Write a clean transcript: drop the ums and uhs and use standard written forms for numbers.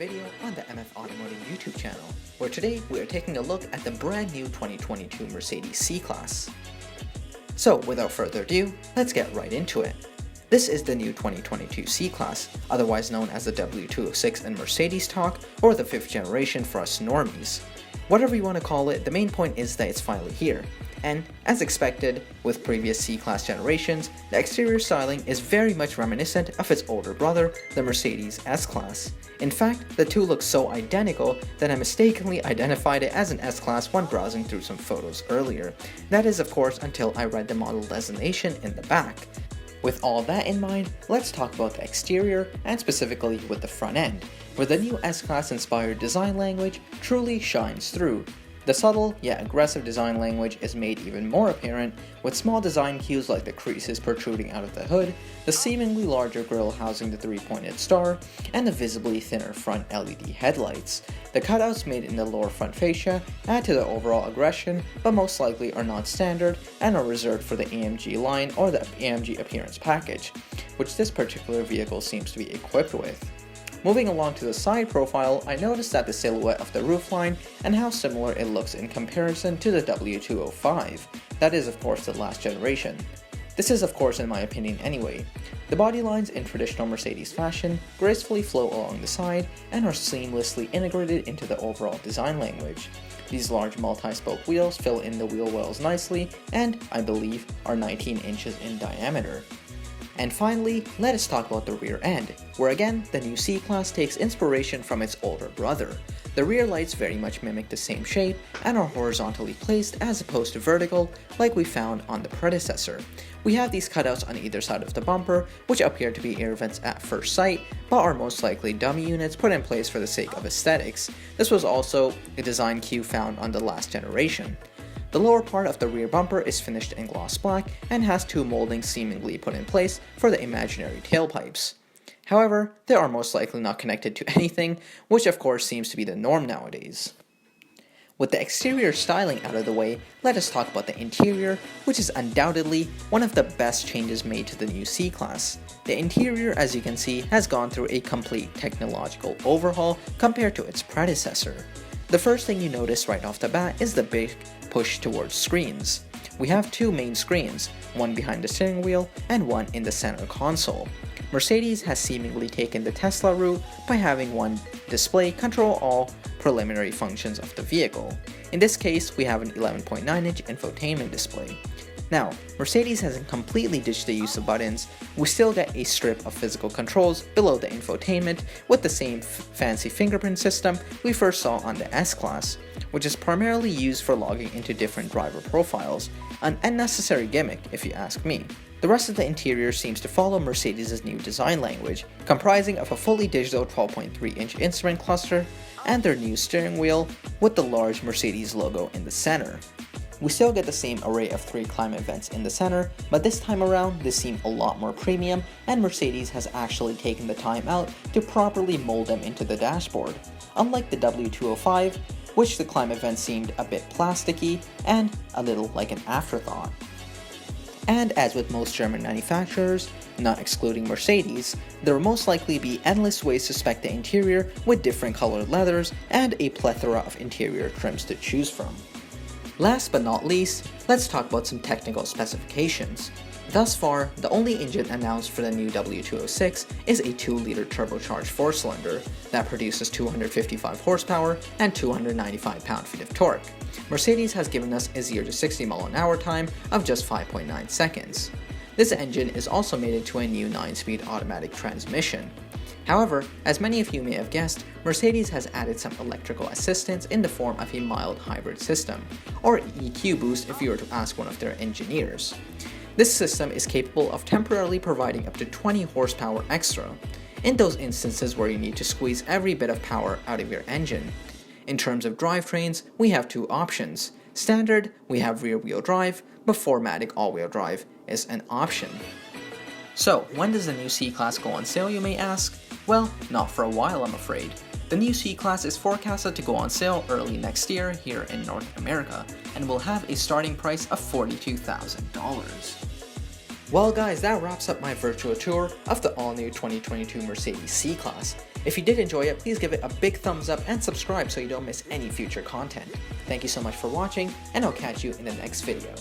video on the MF Automotive YouTube channel, where today we are taking a look at the brand new 2022 Mercedes C-Class. So without further ado, let's get right into it. This is the new 2022 C-Class, otherwise known as the W206 in Mercedes talk, or the 5th generation for us normies. Whatever you want to call it, the main point is that it's finally here. And, as expected, with previous C-Class generations, the exterior styling is very much reminiscent of its older brother, the Mercedes S-Class. In fact, the two look so identical that I mistakenly identified it as an S-Class when browsing through some photos earlier. That is, of course, until I read the model designation in the back. With all that in mind, let's talk about the exterior, and specifically with the front end, where the new S-Class inspired design language truly shines through. The subtle yet aggressive design language is made even more apparent with small design cues like the creases protruding out of the hood, the seemingly larger grille housing the three-pointed star, and the visibly thinner front LED headlights. The cutouts made in the lower front fascia add to the overall aggression, but most likely are not standard and are reserved for the AMG line or the AMG appearance package, which this particular vehicle seems to be equipped with. Moving along to the side profile, I noticed that the silhouette of the roofline and how similar it looks in comparison to the W205. That is, of course, the last generation. This is, of course, in my opinion anyway. The body lines in traditional Mercedes fashion gracefully flow along the side and are seamlessly integrated into the overall design language. These large multi-spoke wheels fill in the wheel wells nicely and, I believe, are 19 inches in diameter. And finally, let us talk about the rear end, where again, the new C-Class takes inspiration from its older brother. The rear lights very much mimic the same shape and are horizontally placed as opposed to vertical, like we found on the predecessor. We have these cutouts on either side of the bumper, which appear to be air vents at first sight, but are most likely dummy units put in place for the sake of aesthetics. This was also a design cue found on the last generation. The lower part of the rear bumper is finished in gloss black and has two moldings seemingly put in place for the imaginary tailpipes. However, they are most likely not connected to anything, which of course seems to be the norm nowadays. With the exterior styling out of the way, let us talk about the interior, which is undoubtedly one of the best changes made to the new C-Class. The interior, as you can see, has gone through a complete technological overhaul compared to its predecessor. The first thing you notice right off the bat is the big push towards screens. We have two main screens, one behind the steering wheel and one in the center console. Mercedes has seemingly taken the Tesla route by having one display control all preliminary functions of the vehicle. In this case, we have an 11.9-inch infotainment display. Now, Mercedes hasn't completely ditched the use of buttons. We still get a strip of physical controls below the infotainment with the same fancy fingerprint system we first saw on the S-Class, which is primarily used for logging into different driver profiles, an unnecessary gimmick if you ask me. The rest of the interior seems to follow Mercedes' new design language, comprising of a fully digital 12.3-inch instrument cluster and their new steering wheel with the large Mercedes logo in the center. We still get the same array of 3 climate vents in the center, but this time around they seem a lot more premium, and Mercedes has actually taken the time out to properly mold them into the dashboard. Unlike the W205, which the climate vents seemed a bit plasticky and a little like an afterthought. And as with most German manufacturers, not excluding Mercedes, there will most likely be endless ways to spec the interior with different colored leathers and a plethora of interior trims to choose from. Last but not least, let's talk about some technical specifications. Thus far, the only engine announced for the new W206 is a 2-liter turbocharged 4-cylinder that produces 255 horsepower and 295 pound-feet of torque. Mercedes has given us a 0 to 60 mph time of just 5.9 seconds. This engine is also mated to a new 9-speed automatic transmission. However, as many of you may have guessed, Mercedes has added some electrical assistance in the form of a mild hybrid system, or EQ boost if you were to ask one of their engineers. This system is capable of temporarily providing up to 20 horsepower extra, in those instances where you need to squeeze every bit of power out of your engine. In terms of drivetrains, we have two options. Standard, we have rear-wheel drive, but 4MATIC all-wheel drive is an option. So, when does the new C-Class go on sale, you may ask? Well, not for a while, I'm afraid. The new C-Class is forecasted to go on sale early next year here in North America, and will have a starting price of $42,000. Well guys, that wraps up my virtual tour of the all-new 2022 Mercedes C-Class. If you did enjoy it, please give it a big thumbs up and subscribe so you don't miss any future content. Thank you so much for watching, and I'll catch you in the next video.